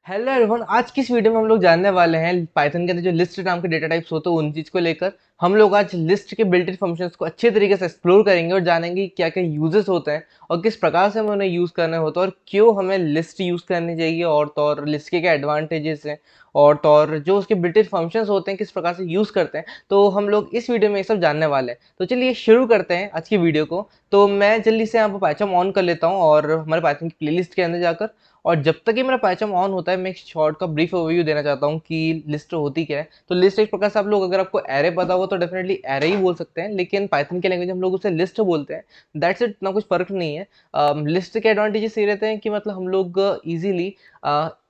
Hello everyone, आज की इस वीडियो में हम लोग जानने वाले हैं पाइथन के अंदर जो लिस्ट नाम के डेटा टाइप्स होते हैं उन चीज को लेकर। हम लोग आज लिस्ट के बिल्ट इन फंक्शंस को अच्छे तरीके से एक्सप्लोर करेंगे और जानेंगे क्या क्या यूजेस होते हैं और किस प्रकार से हमें उन्हें यूज करना होता है और क्यों हमें लिस्ट यूज करनी चाहिए और तो और लिस्ट के क्या एडवांटेजेस हैं और तो और जो उसके बिल्ट इन फंक्शंस होते हैं किस प्रकार से यूज करते हैं। तो हम लोग इस वीडियो में ये सब जानने वाले हैं। तो चलिए शुरू करते हैं आज की वीडियो को। तो मैं जल्दी से यहाँ पर पाइथन ऑन कर लेता हूँ और हमारे पाइथन की प्लेलिस्ट के अंदर जाकर, और जब तक ये मेरा पाइथन ऑन होता है मैं एक शॉर्ट का ब्रीफ ओवरव्यू देना चाहता हूँ कि लिस्ट होती क्या है। तो लिस्ट एक प्रकार से आप लोग, अगर आपको एरे पता हो तो डेफिनेटली एरे ही बोल सकते हैं, लेकिन पाइथन के लैंग्वेज हम लोग उसे लिस्ट बोलते हैं। दैट्स इट, इतना कुछ फर्क नहीं है। लिस्ट के एडवांटेजेस ये रहते हैं कि मतलब हम लोग इजीली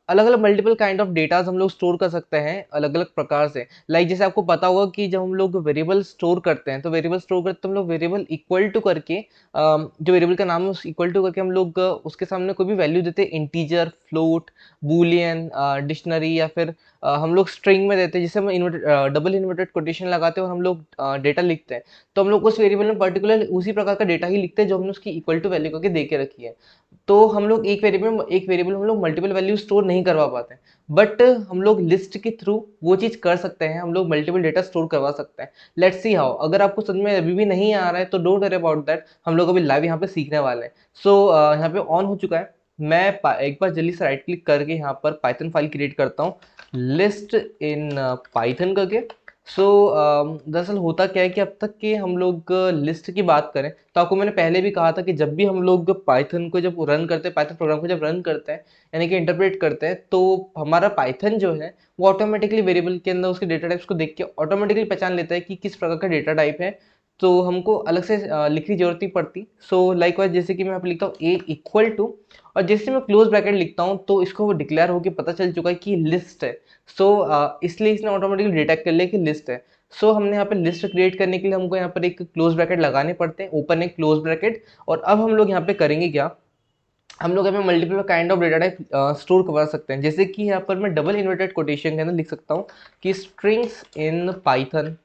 अलग अलग मल्टीपल काइंड ऑफ डेटाज हम लोग स्टोर कर सकते हैं अलग अलग प्रकार से। जैसे आपको पता होगा कि जब हम लोग वेरिएबल स्टोर करते हैं तो वेरिएबल स्टोर करते हैं हम लोग वेरिएबल इक्वल टू करके, जो वेरिएबल का नाम है उस इक्वल टू करके हम लोग उसके सामने कोई भी वैल्यू देते हैं, इंटीजर, फ्लोट, बूलियन, डिक्शनरी, या फिर हम लोग स्ट्रिंग में देते हैं जिसे हम डबल इन्वर्टेड कोटेशन लगाते हैं और हम लोग डेटा लिखते हैं। तो हम लोग उस वेरिएबल में पर्टिकुलर उसी प्रकार का डेटा ही लिखते हैं जो हमने उसकी इक्वल टू वैल्यू करके दे के रखी है। तो हम लोग एक वेरिएबल हम लोग मल्टीपल वैल्यू स्टोर नहीं करवा पाते हैं, बट हम लोग लिस्ट के थ्रू वो चीज़ कर सकते हैं, हम लोग मल्टीपल डेटा स्टोर करवा सकते हैं। Let's see how. अगर आपको समझ में अभी भी नहीं आ रहा है तो डोंट वरी अबाउट दैट, हम लोग अभी लाइव यहाँ पे सीखने वाले हैं। सो यहाँ पे ऑन हो चुका है। मैं एक बार जल्दी से राइट क्लिक करके यहाँ पर पाइथन फाइल क्रिएट करता हूँ, लिस्ट इन पाइथन करके। सो दरअसल होता क्या है कि अब तक के हम लोग लिस्ट की बात करें तो आपको मैंने पहले भी कहा था कि जब भी हम लोग पाइथन को जब रन करते हैं, पाइथन प्रोग्राम को जब रन करते हैं यानी कि इंटरप्रेट करते हैं, तो हमारा पाइथन जो है वो ऑटोमेटिकली वेरिएबल के अंदर उसके डेटा टाइप्स को देख के ऑटोमेटिकली पहचान लेता है कि किस प्रकार का डेटा टाइप है। तो हमको अलग से लिखने की जरूरत नहीं पड़ती। सो लाइक वाइज जैसे कि मैं यहाँ पे लिखता हूँ ए इक्वल टू, और जैसे मैं क्लोज ब्रैकेट लिखता हूँ तो इसको वो डिक्लेयर होकर पता चल चुका है कि लिस्ट है। सो इसलिए इसने ऑटोमेटिकली डिटेक्ट कर लिया कि लिस्ट है। सो हमने यहाँ पे लिस्ट क्रिएट करने के लिए हमको यहाँ पर एक क्लोज ब्रैकेट लगाने पड़ते हैं, ओपन एक क्लोज ब्रैकेट। और अब हम लोग यहाँ पे करेंगे क्या, हम लोग यहाँ पे multiple kind of data type store करवा सकते हैं। जैसे कि यहाँ पर मैं डबल इन्वर्टेड कोटेशन के अंदर लिख सकता हूँ कि strings in Python,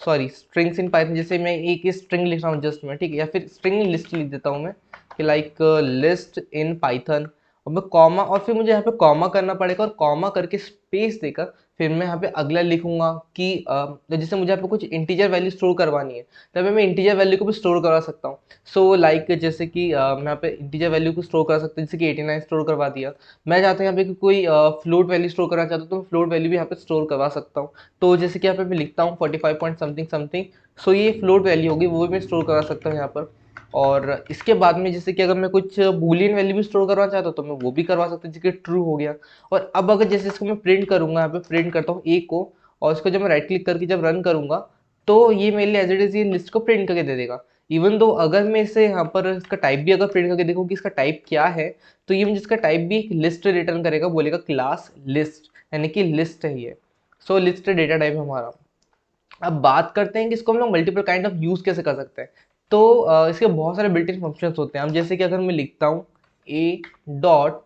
sorry strings in Python. जैसे मैं एक स्ट्रिंग लिख रहा हूँ जस्ट में, ठीक है, या फिर स्ट्रिंग लिस्ट लिख देता हूँ मैं कि लाइक लिस्ट इन पाइथन, और मैं कॉमा, और फिर मुझे यहाँ पे कॉमा करना पड़ेगा और कॉमा करके स्पेस देकर फिर मैं यहाँ पे अगला लिखूंगा कि तो जैसे मुझे यहाँ पे कुछ इंटीजर वैल्यू स्टोर करवानी है तभी मैं इंटीजर वैल्यू को भी स्टोर करवा सकता हूँ। सो लाइक जैसे कि मैं यहाँ पे इंटीजर वैल्यू को स्टोर कर सकता हूँ, जैसे कि 89 स्टोर करवा दिया। मैं चाहता हूँ यहाँ पे कि कोई फ्लोट वैल्यू स्टोर करना चाहता हूँ तो मैं फ्लोट वैल्यू भी यहाँ पे स्टोर करवा सकता हूँ। तो जैसे कि यहाँ पे मैं लिखता हूँ 45 पॉइंट समथिंग समथिंग, सो ये फ्लोट वैल्यू होगी, वो भी मैं स्टोर करा सकता हूँ यहाँ पर। और इसके बाद में जैसे कि अगर मैं कुछ बूलियन वैल्यू भी स्टोर करना चाहता हूँ तो मैं वो भी करवा सकता हूँ, जैसे कि ट्रू हो गया। और अब अगर जैसे इसको मैं प्रिंट करूंगा, यहाँ पे प्रिंट करता हूँ ए को, और इसको जब मैं राइट क्लिक करके जब रन करूंगा तो ये मेरे लिए एज इट इज ये लिस्ट को प्रिंट करके दे देगा। इवन दो अगर मैं इसे यहाँ पर इसका टाइप भी अगर प्रिंट करके देखूँ कि इसका टाइप क्या है, तो ये मुझे इसका टाइप भी एक लिस्ट रिटर्न करेगा, बोलेगा क्लास लिस्ट, यानी कि लिस्ट है ये। सो लिस्ट डेटा टाइप हमारा। अब बात करते हैं कि इसको हम लोग मल्टीपल काइंड ऑफ यूज कैसे कर सकते हैं। तो इसके बहुत सारे बिल्ट इन फंक्शंस होते हैं। हम जैसे कि अगर मैं लिखता हूँ ए डॉट,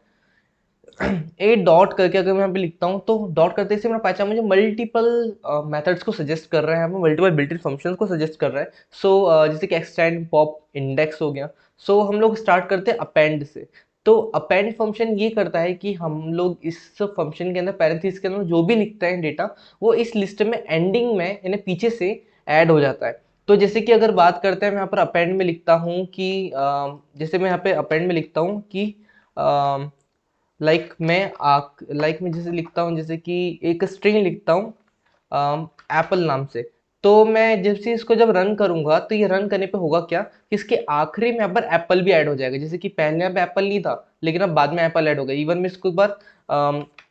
ए डॉट करके अगर मैं यहाँ पे लिखता हूँ तो डॉट करते से मेरा पाइथन मुझे मल्टीपल मेथड्स को सजेस्ट कर रहा है, हमें मल्टीपल बिल्ट इन फंक्शंस को सजेस्ट कर रहा है। सो जैसे कि एक्सटेंड, पॉप, इंडेक्स हो गया। सो हम लोग स्टार्ट करते हैं अपेंड से। तो अपेंड फंक्शन ये करता है कि हम लोग इस फंक्शन के अंदर पैरेंथेसिस के अंदर जो भी लिखते हैं डेटा, वो इस लिस्ट में एंडिंग में यानी पीछे से ऐड हो जाता है। तो जैसे कि अगर बात करते हैं, मैं यहाँ पर अपेंड में लिखता हूँ कि जैसे मैं यहाँ पे अपेंड में लिखता हूँ कि मैं जैसे लिखता हूँ, जैसे कि एक स्ट्रिंग लिखता हूँ एप्पल नाम से। तो मैं जब से इसको जब रन करूंगा तो ये रन करने पे होगा क्या कि इसके आखिरी में यहाँ पर एप्पल भी ऐड हो जाएगा। जैसे कि पहले यहाँ पे एप्पल नहीं था लेकिन अब बाद में एप्पल ऐड हो गया। इवन मैं इसको एक बार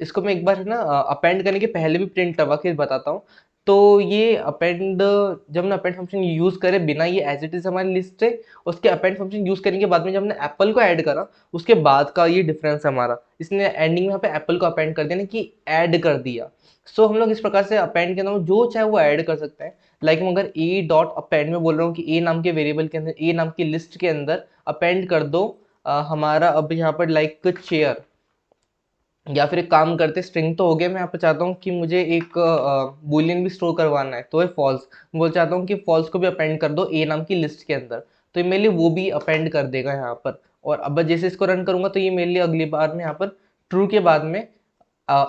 इसको मैं एक बार ना अपेंड करने के पहले भी प्रिंट करवा के बताता हूँ। तो ये अपेंड, जब हमने अपेंड फंक्शन यूज करे बिना, ये एज इट इज हमारी लिस्ट है। उसके अपेंड फंक्शन यूज करने के बाद में जब हमने एप्पल को ऐड करा, उसके बाद का ये डिफरेंस है हमारा। इसने एंडिंग में यहाँ पे एप्पल को अपेंड कर दिया, यानी कि ऐड कर दिया। सो हम लोग इस प्रकार से अपेंड के अंदर जो चाहे वो ऐड कर सकते हैं। लाइक मैं अगर ए डॉट अपेंड में बोल रहा हूँ कि ए नाम के वेरिएबल के अंदर, ए नाम की लिस्ट के अंदर अपेंड कर दो हमारा अब यहाँ पर लाइक चेयर, या फिर एक काम करते, स्ट्रिंग तो हो गया, मैं यहाँ पे चाहता हूँ कि मुझे एक बुलियन भी स्टोर करवाना है तो है फॉल्स। बोल चाहता हूँ कि फॉल्स को भी अपेंड कर दो ए नाम की लिस्ट के अंदर, तो ये मेरे लिए वो भी अपेंड कर देगा यहाँ पर। और अब जैसे इसको रन करूंगा तो ये मेरे लिए अगली बार में यहाँ पर ट्रू के बाद में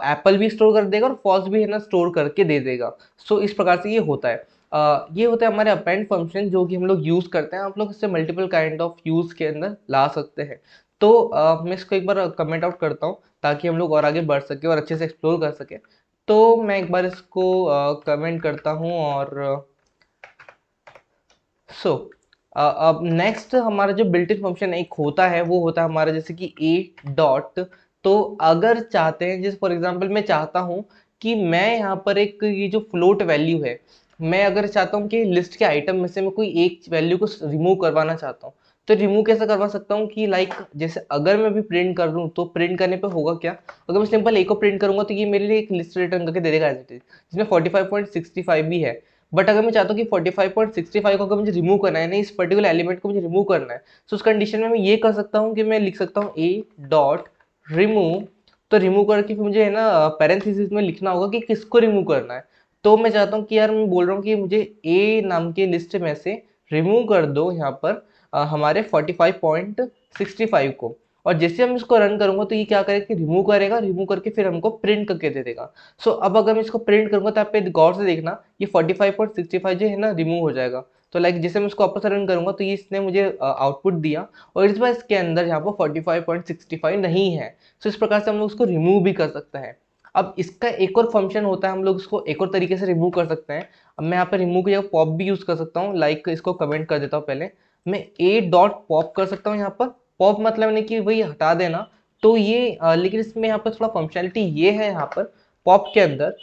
एप्पल भी स्टोर कर देगा और फॉल्स भी है ना स्टोर करके दे देगा। सो इस प्रकार से ये होता है। ये होता है हमारे अपेंड फंक्शन जो कि हम लोग यूज़ करते हैं। आप लोग इससे मल्टीपल काइंड ऑफ यूज़ के अंदर ला सकते हैं। तो मैं इसको एक बार कमेंट आउट करता हूँ ताकि हम लोग और आगे बढ़ सके और अच्छे से एक्सप्लोर कर सके। तो मैं एक बार इसको कमेंट करता हूँ और सो अब नेक्स्ट हमारा जो बिल्ट इन फंक्शन एक होता है वो होता है हमारा जैसे कि ए डॉट। तो अगर चाहते हैं जैसे फॉर एग्जांपल मैं चाहता हूँ कि मैं यहाँ पर एक ये जो फ्लोट वैल्यू है, मैं अगर चाहता हूँ कि लिस्ट के आइटम में से मैं कोई एक वैल्यू को रिमूव करवाना चाहता हूँ, तो रिमूव कैसे करवा सकता हूँ कि लाइक जैसे अगर मैं भी प्रिंट कर दूँ तो प्रिंट करने पे होगा क्या, अगर मैं सिंपल ए को प्रिंट करूंगा तो ये मेरे लिए एक लिस्ट रिटर्न करके दे देगा एज इट इज, जिसमें 45.65 भी है। बट अगर मैं चाहता हूँ कि 45.65 को अगर मुझे रिमूव करना है, नहीं इस पर्टिकुलर एलिमेंट को मुझे रिमूव करना है, तो उस कंडीशन में मैं ये कर सकता हूँ कि मैं लिख सकता हूँ ए डॉट रिमूव। तो रिमूव करके फिर मुझे है ना पैरेंथेसिस में लिखना होगा कि किसको रिमूव करना है। तो मैं चाहता हूँ कि यार मैं बोल रहा हूँ कि मुझे ए नाम के लिस्ट में से रिमूव कर दो यहाँ पर हमारे 45.65 को। और जैसे हम इसको रन करूंगा तो ये क्या करेगा कि रिमूव करेगा, रिमूव करके फिर हमको प्रिंट करके दे देगा। सो अब अगर मैं इसको प्रिंट करूंगा तो आप पे गौर से देखना ये 45.65 जो है ना रिमूव हो जाएगा। तो लाइक जैसे मैं इसको वापस रन करूंगा तो ये इसने मुझे आउटपुट दिया और इस बार इसके अंदर यहाँ पर 45.65 नहीं है। सो इस प्रकार से हम लोग उसको रिमूव भी कर सकते हैं। अब इसका एक और फंक्शन होता है, हम लोग इसको एक और तरीके से रिमूव कर सकते हैं। अब मैं यहाँ पे रिमूव की जगह पॉप भी यूज कर सकता हूँ। लाइक इसको कमेंट कर देता हूँ पहले, मैं ए डॉट पॉप कर सकता हूँ यहाँ पर। पॉप मतलब नहीं कि वही हटा देना। तो ये लेकिन इसमें यहाँ पर थोड़ा फंक्शनलिटी ये है यहाँ पर पॉप के अंदर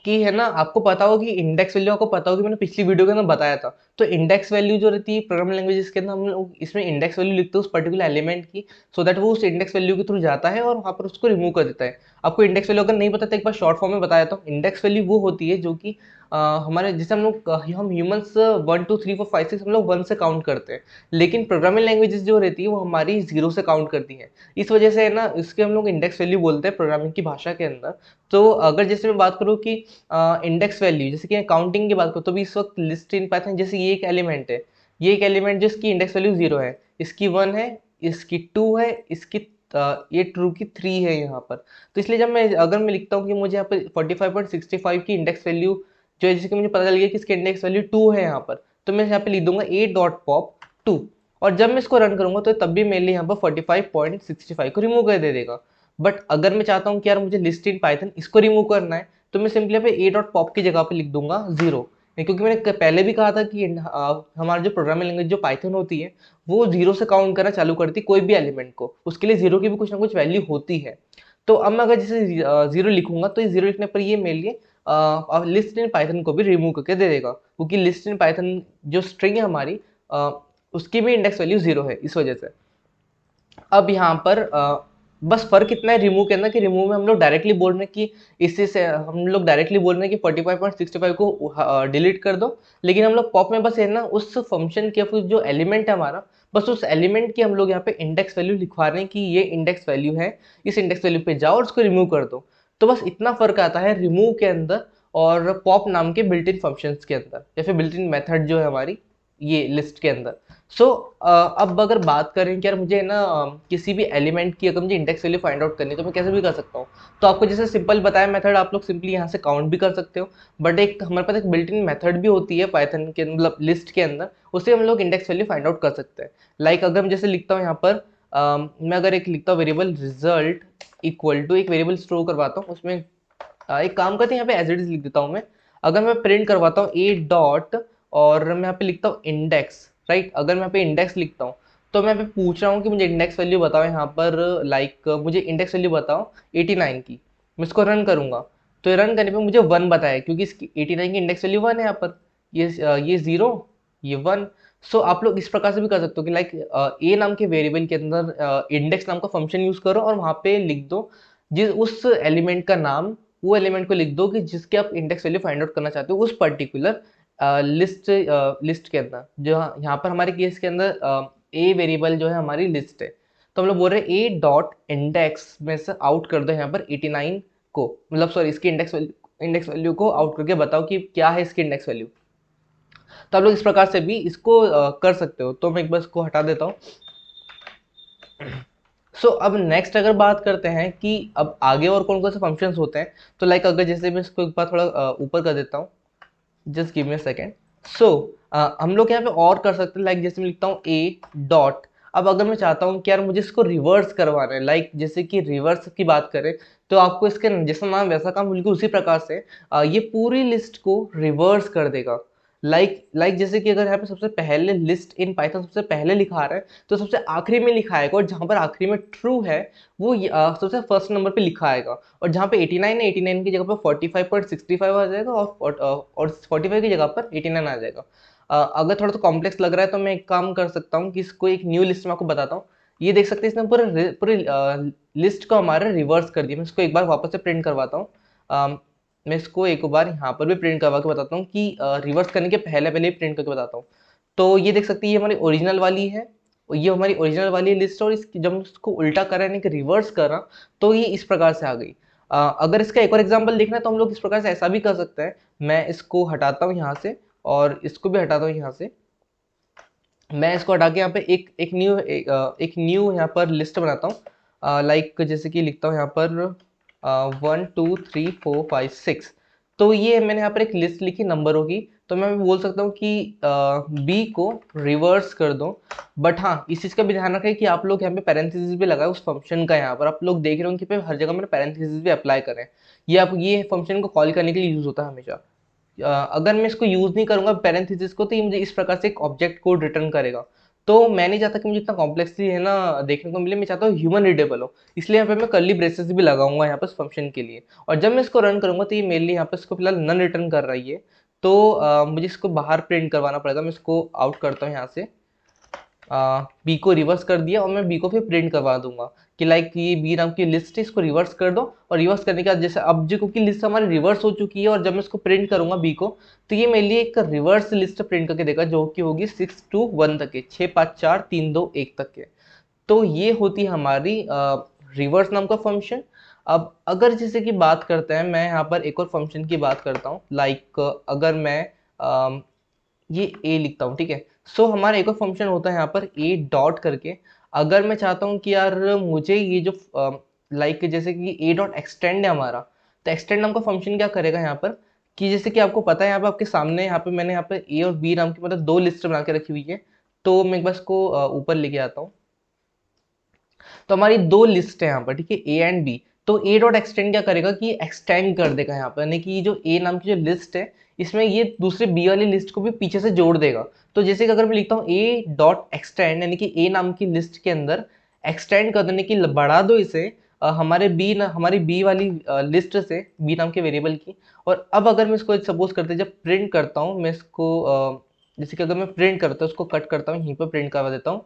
कि है ना, आपको पता होगा कि इंडेक्स वैल्यू, आपको पता होगा मैंने पिछली वीडियो के अंदर बताया था। तो इंडेक्स वैल्यू जो रहती है प्रोग्रामिंग लैंग्वेजेस के अंदर हम लोग इसमें इंडेक्स वैल्यू लिखते हैं उस पर्टिकुलर एलिमेंट की, सो दैट वो उस इंडेक्स वैल्यू के थ्रू जाता है और वहाँ पर उसको रिमूव कर देता है। आपको इंडेक्स वैल्यू अगर नहीं पता तो एक बार शॉर्ट फॉर्म में बताया था। इंडेक्स वैल्यू वो होती है जो कि हमारे जैसे हम लोग हम ह्यूमंस 1 2 3 4 5 6 हम लोग 1 से काउंट करते हैं, लेकिन प्रोग्रामिंग लैंग्वेजेस जो रहती है वो हमारी 0 से काउंट करती है। इस वजह से है ना इसके हम लोग इंडेक्स वैल्यू बोलते हैं प्रोग्रामिंग की भाषा के अंदर। तो अगर जैसे मैं बात करूँ कि इंडेक्स वैल्यू जैसे कि काउंटिंग की बात करूँ तो भी इस वक्त लिस्ट इन पाइथन जैसे ये एक एलिमेंट है, ये एक एलिमेंट जिसकी इंडेक्स वैल्यू 0 है, इसकी 1 है, इसकी 2 है, इसकी ये ट्रू की 3 है यहाँ पर। तो इसलिए जब मैं अगर मैं लिखता हूँ कि मुझे यहाँ पर 45.65 की इंडेक्स वैल्यू जो है, जैसे कि मुझे पता चल गया कि इसकी इंडेक्स वैल्यू 2 है यहाँ पर, तो मैं यहाँ पे लिख दूंगा ए डॉट पॉप 2। और जब मैं इसको रन करूंगा तो तब भी मेरे लिए यहाँ पर 45.65 को रिमूव कर दे देगा। बट अगर मैं चाहता हूँ कि यार मुझे लिस्ट इन पाइथन इसको रिमूव करना है, तो मैं सिंपली पे ए डॉट पॉप की जगह पे लिख दूंगा 0। क्योंकि मैंने पहले भी कहा था कि हमारा जो प्रोग्रामिंग लैंग्वेज जो पाइथन होती है वो 0 से काउंट करना चालू करती है कोई भी एलिमेंट को, उसके लिए 0 की भी कुछ ना कुछ वैल्यू होती है। तो अब मैं अगर जैसे 0 लिखूंगा तो ये 0 लिखने पर ये मेरे लिए लिस्ट इन पाइथन को भी रिमूव करके दे देगा, क्योंकि लिस्ट इन पाइथन जो स्ट्रिंग है हमारी उसकी भी इंडेक्स वैल्यू 0 है इस वजह से। अब यहाँ पर बस फर्क इतना है रिमूव के अंदर कि रिमूव में हम लोग डायरेक्टली बोल रहे हैं कि इससे से हम लोग डायरेक्टली बोल रहे हैं कि 45.65 को डिलीट कर दो। लेकिन हम लोग पॉप में बस है ना उस फंक्शन के फिर जो एलिमेंट है हमारा, बस उस एलिमेंट की हम लोग यहाँ पे इंडेक्स वैल्यू लिखवा रहे हैं कि ये इंडेक्स वैल्यू है, इस इंडेक्स वैल्यू पे जाओ और उसको रिमूव कर दो। तो बस इतना फर्क आता है रिमूव के अंदर और पॉप नाम के बिल्ट इन फंक्शन के अंदर या फिर बिल्ट इन मेथड जो है हमारी ये लिस्ट के अंदर। सो अब अगर बात करें कि यार मुझे ना किसी भी एलिमेंट की अगर मुझे इंडेक्स वैल्यू फाइंड आउट करनी है तो मैं कैसे भी कर सकता हूँ। तो आपको जैसे सिंपल बताया मेथड, आप लोग सिंपली यहाँ से काउंट भी कर सकते हो। बट एक हमारे पास एक बिल्ट इन मेथड भी होती है पाइथन के मतलब लिस्ट के अंदर, उससे हम लोग इंडेक्स वैल्यू फाइंड आउट कर सकते हैं। लाइक अगर मैं जैसे लिखता हूँ यहाँ पर मैं अगर एक लिखता हूँ वेरिएबल रिजल्ट इक्वल टू एक वेरिएबल स्टोर करवाता हूँ उसमें एक काम करते हैं यहाँ पे एज इट इज लिख देता हूँ मैं। अगर मैं प्रिंट करवाता हूँ ए डॉट और मैं यहाँ पे लिखता हूँ इंडेक्स, राइट। अगर मैं यहाँ पे इंडेक्स लिखता हूँ तो मैं यहाँ पे पूछ रहा हूँ कि मुझे इंडेक्स वैल्यू बताओ यहाँ पर, लाइक मुझे इंडेक्स वैल्यू बताओ 89 की। मैं इसको रन करूंगा तो रन करने पे मुझे 1 बताया क्योंकि इसकी 89 की इंडेक्स वैल्यू 1 है यहाँ पर, ये 0, ये 1। सो आप लोग इस प्रकार से भी कर सकते हो कि लाइक ए नाम के वेरिएबल के अंदर इंडेक्स नाम का फंक्शन यूज करो और वहाँ पे लिख दो जिस उस एलिमेंट का नाम, वो एलिमेंट को लिख दो कि जिसके आप इंडेक्स वैल्यू फाइंड आउट करना चाहते हो उस पर्टिकुलर लिस्ट के अंदर। जो यहाँ पर हमारे केस के अंदर ए वेरिएबल जो है हमारी लिस्ट है, तो हम लोग बोल रहे हैं ए डॉट इंडेक्स में से आउट कर दो यहाँ पर 89 को, मतलब सॉरी इसकी इंडेक्स वैल्यू को आउट करके बताओ कि क्या है इसकी इंडेक्स वैल्यू। तो आप लोग इस प्रकार से भी इसको कर सकते हो। तो मैं एक बार इसको हटा देता हूँ। अब नेक्स्ट अगर बात करते हैं कि अब आगे और कौन कौन से फंक्शंस होते हैं, तो लाइक अगर जैसे मैं इसको एक बार थोड़ा ऊपर कर देता हूँ, just give me a second. So हम लोग यहाँ पे और कर सकते हैं, लाइक जैसे मैं लिखता हूँ ए डॉट। अब अगर मैं चाहता हूँ कि यार मुझे इसको रिवर्स करवाना है, लाइक जैसे कि रिवर्स की बात करें, तो आपको इसके जैसा नाम वैसा काम, बिल्कुल उसी प्रकार से ये पूरी लिस्ट को रिवर्स कर देगा। लाइक जैसे कि अगर यहाँ पे सबसे पहले लिस्ट इन पाइथन सबसे पहले लिखा रहा है, तो सबसे आखिरी में लिखाएगा, और जहाँ पर आखिरी में ट्रू है वो सबसे फर्स्ट नंबर पे लिखा आएगा, और जहाँ पे 89 है 89 की जगह पर 45.65 आ जाएगा, और 45 की जगह पर 89 आ जाएगा। अगर थोड़ा सा कॉम्प्लेक्स लग रहा है तो मैं एक काम कर सकता हूँ कि इसको एक न्यू लिस्ट में आपको बताता हूँ। ये देख सकते हैं, इसने पूरे पूरे लिस्ट को हमारा रिवर्स कर दिया। मैं इसको एक बार वापस से प्रिंट करवाता हूँ। मैं इसको एक बार यहाँ पर भी प्रिंट करवा के बताता हूँ कि रिवर्स करने के पहले पहले प्रिंट करके बताता हूँ। तो ये देख सकते हैं, ये हमारी ओरिजिनल वाली है, और ये हमारी ओरिजिनल वाली लिस्ट, और इसकी जब इसको उल्टा करा यानी कि रिवर्स करा, तो ये इस प्रकार से आ गई। अगर इसका एक और एग्जांपल देखना है तो हम लोग इस प्रकार से ऐसा भी कर सकते हैं। मैं इसको हटाता हूँ यहाँ से, और इसको भी हटाता हूँ यहाँ से। मैं इसको हटा के यहाँ पे एक न्यू यहाँ पर लिस्ट बनाता हूँ, लाइक जैसे कि लिखता हूँ यहाँ पर 1 2 3 4 5 6। तो ये मैंने यहाँ पर एक लिस्ट लिखी नंबरों की, तो मैं बोल सकता हूँ कि बी को रिवर्स कर दो। बट हाँ, इस चीज़ का भी ध्यान रखें कि आप लोग यहाँ पे पैरेंथेसिस भी लगाए उस फंक्शन का। यहाँ पर आप लोग देख रहे हो कि पे हर जगह मैंने पैरेंथेसिस भी अप्लाई करें। ये फंक्शन को कॉल करने के लिए यूज होता है हमेशा। अगर मैं इसको यूज नहीं करूंगा पैरेंथेसिस को, तो ये मुझे इस प्रकार से एक ऑब्जेक्ट कोड रिटर्न करेगा। तो मैं नहीं चाहता कि मुझे इतना कॉम्प्लेक्सली है ना देखने को मिले, मैं चाहता हूँ ह्यूमन रीडेबल हो। इसलिए यहाँ पे मैं कर्ली ब्रेसेस भी लगाऊंगा यहाँ पर फंक्शन के लिए, और जब मैं इसको रन करूंगा तो ये मेरे लिए यहाँ पर इसको फिलहाल नन रिटर्न कर रही है। तो मुझे इसको बाहर प्रिंट करवाना पड़ेगा। मैं इसको आउट करता हूँ यहाँ से, बी को रिवर्स कर दिया, और मैं बी को फिर प्रिंट करवा दूंगा कि लाइक ये बी नाम की लिस्ट है, इसको रिवर्स कर दो। और रिवर्स करने के बाद जैसे अब जो क्योंकि लिस्ट हमारी रिवर्स हो चुकी है, और जब मैं इसको प्रिंट करूंगा बी को, तो ये मेरे लिए एक रिवर्स लिस्ट प्रिंट करके देगा, जो कि होगी 6 to 1 तक के, 6 5 4 3 2 1 तक के। तो ये होती है हमारी रिवर्स नाम का फंक्शन। अब अगर जैसे कि बात करते हैं, मैं यहाँ पर एक और फंक्शन की बात करता हूँ, लाइक अगर मैं ये ए लिखता हूँ, ठीक है। हमारा एक और फंक्शन होता है यहाँ पर ए डॉट करके। अगर मैं चाहता हूँ कि यार मुझे ये जो लाइक जैसे कि ए डॉट एक्सटेंड है हमारा, तो एक्सटेंड नाम का फंक्शन क्या करेगा यहाँ पर, कि जैसे कि आपको पता है यहाँ पे आपके सामने, यहाँ पे मैंने यहाँ पे ए और बी नाम की मतलब दो लिस्ट बना के रखी हुई है। तो मैं एक बार इसको ऊपर लेके आता हूँ। तो हमारी दो लिस्ट है यहाँ पर, ठीक है, ए एंड बी। तो ए डॉट एक्सटेंड क्या करेगा कि एक्सटेंड कर देगा यहाँ पर, यानी कि जो ए नाम की जो लिस्ट है, इसमें ये दूसरे बी वाली लिस्ट को भी पीछे से जोड़ देगा। तो जैसे कि अगर मैं लिखता हूँ ए डॉट एक्सटेंड, यानी कि ए नाम की लिस्ट के अंदर एक्सटेंड कर देने की, बढ़ा दो इसे हमारी बी वाली लिस्ट से, बी नाम के वेरिएबल की। और अब अगर मैं इसको सपोज करते जब प्रिंट करता हूँ मैं इसको, जैसे कि अगर मैं प्रिंट करता हूँ, उसको कट करता हूँ, यहीं पर प्रिंट करवा देता हूँ।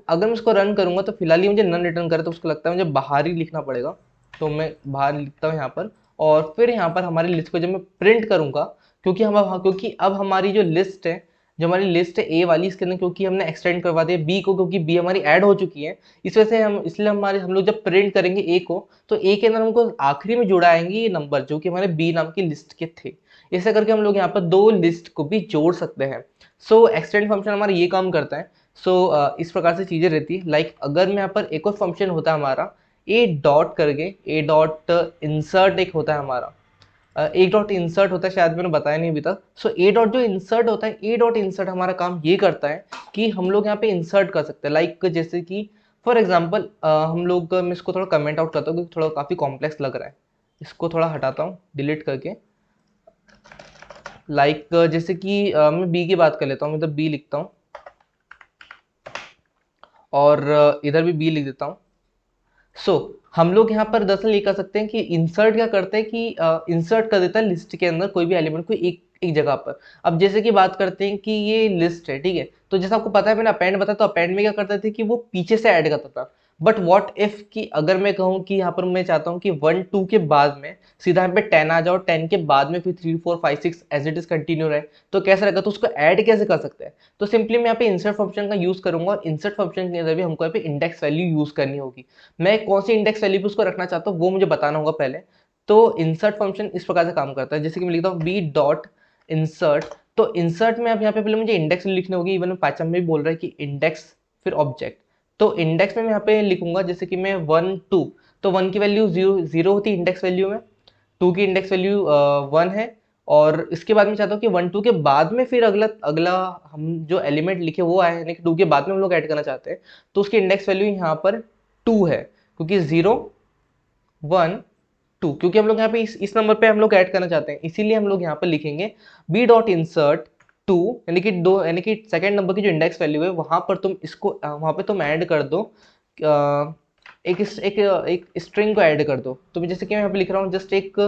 अगर मैं इसको रन करूंगा तो फिलहाल ही मुझे नन रिटर्न करे, तो उसको लगता है मुझे बाहर ही लिखना पड़ेगा। तो मैं बाहर लिखता हूँ यहाँ पर, और फिर यहाँ पर हमारी लिस्ट को जब मैं प्रिंट करूंगा, क्योंकि अब हमारी जो लिस्ट है, जो हमारी लिस्ट है ए वाली, इसके अंदर क्योंकि हमने एक्सटेंड करवा दिया बी को, क्योंकि बी हमारी ऐड हो चुकी है, इस वजह से हम लोग जब प्रिंट करेंगे ए को, तो ए के अंदर हमको आखिरी में जुड़ाएंगे ये नंबर जो कि हमारे बी नाम की लिस्ट के थे। ऐसे करके हम लोग यहाँ पर दो लिस्ट को भी जोड़ सकते हैं। एक्सटेंड फंक्शन हमारा ये काम करता है। इस प्रकार से चीजें रहती है। लाइक अगर मैं यहाँ पर एक और फंक्शन होता है हमारा ए डॉट करके, ए डॉट इंसर्ट एक होता है हमारा, एक डॉट इंसर्ट होता है, शायद मैंने बताया नहीं अभी तक। ए डॉट जो इंसर्ट होता है, ए डॉट इंसर्ट हमारा काम ये करता है कि हम लोग यहाँ पे इंसर्ट कर सकते हैं, लाइक जैसे कि फॉर एग्जाम्पल हम लोग, मैं इसको थोड़ा कमेंट आउट करता हूँ क्योंकि थोड़ा काफी कॉम्प्लेक्स लग रहा है। इसको थोड़ा हटाता हूँ डिलीट करके। लाइक जैसे कि मैं बी की बात कर लेता हूँ, मतलब बी लिखता हूँ, और इधर भी बी लिख देता हूँ। हम लोग यहाँ पर दरअसल ये कर सकते हैं कि इंसर्ट क्या करते हैं कि इंसर्ट कर देता है लिस्ट के अंदर कोई भी एलिमेंट को एक एक जगह पर। अब जैसे कि बात करते हैं कि ये लिस्ट है, ठीक है, तो जैसा आपको पता है मैंने अपेंड बताया, तो अपेंड में क्या करते थे कि वो पीछे से ऐड करता था। बट व्हाट इफ कि अगर मैं कहूँ कि यहाँ पर मैं चाहता हूँ कि 1 2 के बाद में सीधा यहाँ पे 10 आ जाओ, 10 के बाद में फिर 3 4 5 6 एज इट इज कंटिन्यू रहे, तो कैसा रहेगा, तो उसको ऐड कैसे कर सकते हैं। तो सिंपली मैं यहाँ पे इंसर्ट फंक्शन का यूज करूंगा, और इंसर्ट फंक्शन के अंदर भी हमको यहाँ पे इंडेक्स वैल्यू यूज करनी होगी। मैं कौन सी इंडेक्स वैल्यू पे उसको रखना चाहता हूँ वो मुझे बताना होगा पहले। तो इंसर्ट फंक्शन इस प्रकार से काम करता है, जैसे कि मैं लिखता हूँ बी डॉट इंसर्ट। तो इंसर्ट में अब यहाँ पे पहले मुझे इंडेक्स लिखनी होगी, इवन पाइथन में भी बोल रहा है कि इंडेक्स फिर ऑब्जेक्ट। तो इंडेक्स में मैं यहाँ पे लिखूंगा जैसे कि मैं 1 2, तो 1 की वैल्यू 0 होती है इंडेक्स वैल्यू में, 2 की इंडेक्स वैल्यू 1 है, और इसके बाद मैं चाहता हूँ कि 1 2 के बाद में फिर अगला अगला हम जो एलिमेंट लिखे वो आए, यानी कि 2 के बाद में हम लोग ऐड करना चाहते हैं, तो उसकी इंडेक्स वैल्यू यहाँ पर 2 है, क्योंकि 0 1 2, क्योंकि हम लोग यहाँ पे इस नंबर पे हम लोग ऐड करना चाहते हैं, इसीलिए हम लोग यहाँ पर लिखेंगे बी डॉट इंसर्ट 2, यानी कि दो, यानी कि सेकेंड नंबर की जो इंडेक्स वैल्यू है वहां पर तुम इसको वहां पे तुम ऐड कर दो, एक स्ट्रिंग को ऐड कर दो। तो जैसे कि मैं यहाँ पे लिख रहा हूँ जस्ट एक,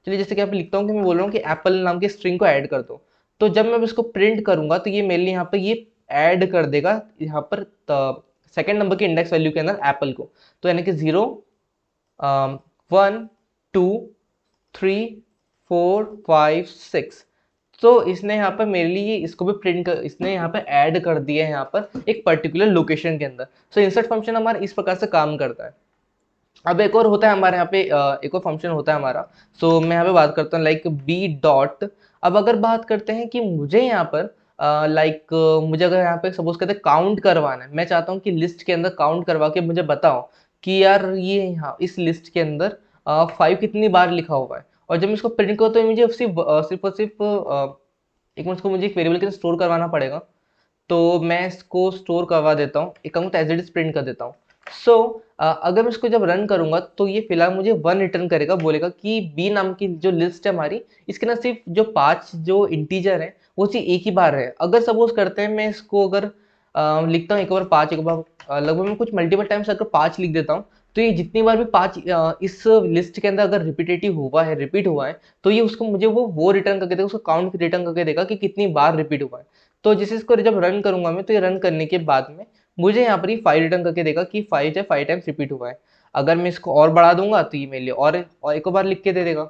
चलिए जैसे कि यहाँ पे लिखता हूँ कि मैं बोल रहा हूँ कि एप्पल नाम की स्ट्रिंग को ऐड कर दो। तो जब मैं इसको प्रिंट करूंगा तो ये मेरे लिए यहाँ पे ये ऐड कर देगा यहाँ पर सेकेंड नंबर की इंडेक्स वैल्यू के अंदर एप्पल को। तो यानी कि 0 1 2 3 4 5 6, तो इसने यहाँ पर मेरे लिए इसको भी प्रिंट कर, इसने यहाँ पर ऐड कर दिया है यहाँ पर एक पर्टिकुलर लोकेशन के अंदर। सो इंसर्ट फंक्शन हमारा इस प्रकार से काम करता है। अब एक और होता है हमारे यहाँ पे एक और फंक्शन होता है हमारा। सो मैं यहाँ पे बात करता हूँ लाइक बी डॉट। अब अगर बात करते हैं कि मुझे यहाँ पर लाइक मुझे अगर यहाँ पे सपोज करते हैं काउंट करवाना है, मैं चाहता हूँ कि लिस्ट के अंदर काउंट करवा के मुझे बताओ कि यार ये यहाँ इस लिस्ट के अंदर 5 कितनी बार लिखा हुआ है, और जब मैं इसको प्रिंट करूँ तो मुझे सिर्फ और सिर्फ एक मिनट को मुझे एक वेरिएबल के अंदर स्टोर करवाना पड़ेगा। तो मैं इसको स्टोर करवा देता हूँ, एक count as it is print कर देता हूँ। सो अगर मैं इसको जब रन करूंगा तो ये फिलहाल मुझे 1 रिटर्न करेगा, बोलेगा कि बी नाम की जो लिस्ट है हमारी, इसके ना सिर्फ जो 5 जो इंटीजर है वो सिर्फ एक ही बार है। अगर सपोज करते हैं मैं इसको अगर लिखता हूँ एक बार 5, एक बार लगभग मैं कुछ मल्टीपल टाइम्स अगर 5 लिख देता हूँ, तो ये जितनी बार भी 5 इस लिस्ट के अंदर अगर रिपीटेटिव हुआ है, रिपीट हुआ है, तो ये उसको मुझे वो रिटर्न करके देगा, उसको काउंट रिटर्न करके देगा कि कितनी बार रिपीट हुआ है। तो जैसे इसको जब रन करूंगा मैं, तो ये रन करने के बाद में मुझे यहाँ पर ही 5 रिटर्न करके देगा कि 5 है 5 टाइम्स रिपीट हुआ है। अगर मैं इसको और बढ़ा दूंगा तो ये मेरे लिए और एक बार लिख के दे देगा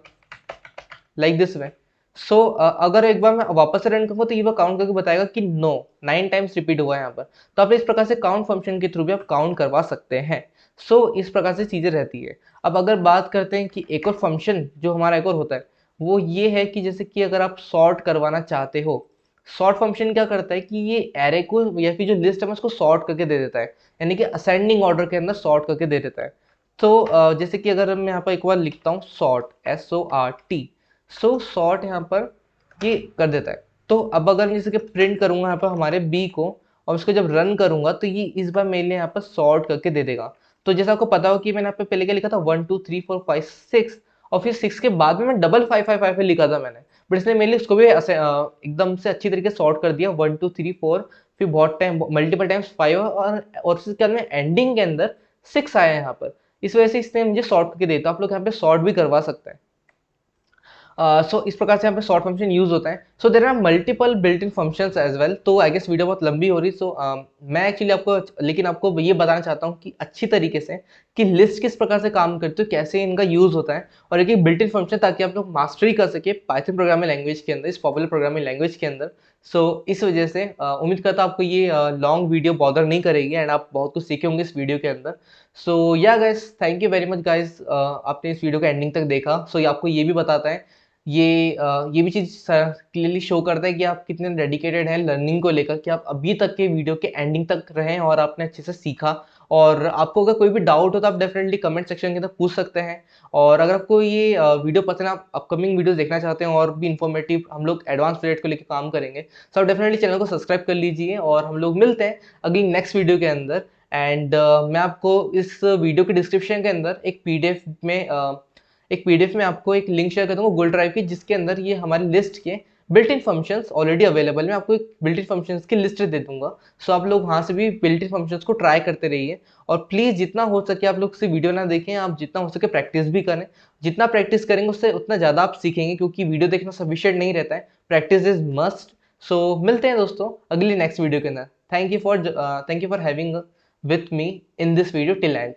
लाइक दिस वे। सो अगर एक बार मैं वापस से रन करूंगा तो ये वो काउंट करके बताएगा कि नो 9 टाइम्स रिपीट हुआ है यहाँ पर। तो आप इस प्रकार से काउंट फंक्शन के थ्रू भी आप काउंट करवा सकते हैं। सो इस प्रकार से चीजें रहती है। अब अगर बात करते हैं कि एक और फंक्शन जो हमारा एक और होता है, वो ये है कि जैसे कि अगर आप सॉर्ट करवाना चाहते हो, सॉर्ट फंक्शन क्या करता है कि ये एरे को या फिर जो लिस्ट है उसको सॉर्ट करके दे देता है, यानी कि असेंडिंग ऑर्डर के अंदर सॉर्ट करके दे देता है। तो जैसे कि अगर मैं यहाँ पर एक बार लिखता हूँ सॉर्ट SORT, सो सॉर्ट यहाँ पर ये कर देता है। तो अब अगर मैं जैसे कि प्रिंट करूंगा यहाँ पर हमारे बी को, और उसको जब रन करूंगा तो ये इस बार मेरे लिए यहाँ पर सॉर्ट करके दे देगा। तो जैसा आपको पता हो कि मैंने यहाँ पे पहले क्या लिखा था 1 2 3 4 5 6, और फिर 6 के बाद में मैं डबल 5 5 5 लिखा था मैंने, बट इसने मेरे लिए उसको भी एकदम से अच्छी तरीके से सॉर्ट कर दिया 1 2 3 4, फिर बहुत टाइम मल्टीपल टाइम्स 5, और इसके बाद में एंडिंग के अंदर 6 आया यहाँ पर। इस वजह से इसने मुझे सॉर्ट करके देता। आप लोग यहाँ पे सॉर्ट भी करवा सकते हैं। सो इस प्रकार से यहाँ पे सॉर्ट फंक्शन यूज होता है। So there are multiple built in functions as well. तो आई गेस वीडियो बहुत लंबी हो रही, सो मैं एक्चुअली आपको लेकिन आपको ये बताना चाहता हूँ कि अच्छी तरीके से कि लिस्ट किस प्रकार से काम करती है, कैसे इनका यूज होता है, और एक बिल्ट इन फंक्शन, ताकि आप लोग मास्टरी कर सके पाइथन प्रोग्रामिंग लैंग्वेज के अंदर, इस पॉपुलर प्रोग्रामिंग लैंग्वेज के अंदर। सो इस वजह से उम्मीद करता हूँ आपको ये लॉन्ग वीडियो बॉदर नहीं करेगी एंड आप बहुत कुछ सीखे होंगे इस वीडियो के अंदर। सो या guys, thank you very much guys, आपने इस वीडियो को एंडिंग तक देखा। सो ये आपको ये भी बताता है, ये भी चीज़ क्लियरली शो करता है कि आप कितने डेडिकेटेड हैं लर्निंग को लेकर, कि आप अभी तक के वीडियो के एंडिंग तक रहे हैं और आपने अच्छे से सीखा। और आपको अगर कोई भी डाउट हो तो आप डेफिनेटली कमेंट सेक्शन के अंदर पूछ सकते हैं। और अगर आपको ये वीडियो पसंद है, आप अपकमिंग वीडियोस देखना चाहते हैं और भी इन्फॉर्मेटिव, हम लोग एडवांस प्रोजेक्ट को लेकर काम करेंगे, तो आप डेफिनेटली चैनल को सब्सक्राइब कर लीजिए, और हम लोग मिलते हैं अगली नेक्स्ट वीडियो के अंदर। एंड मैं आपको इस वीडियो के डिस्क्रिप्शन के अंदर एक पीडीएफ में आपको एक लिंक शेयर कर दूंगा गूगल ड्राइव की, जिसके अंदर ये हमारी लिस्ट के built in functions already available है। मैं आपको एक बिल्ट इन फंक्शंस की लिस्ट दे दूंगा। सो आप लोग वहां से भी बिल्ट इन फंक्शंस को ट्राई करते रहिए, और प्लीज जितना हो सके आप लोग सिर्फ वीडियो ना देखें, आप जितना हो सके प्रैक्टिस भी करें। जितना प्रैक्टिस करेंगे उससे उतना ज्यादा आप सीखेंगे, क्योंकि वीडियो देखना सफिशिएंट नहीं रहता है, प्रैक्टिस इज मस्ट। सो मिलते हैं दोस्तों अगली नेक्स्ट वीडियो के अंदर। Thank you for having with me in this video till and.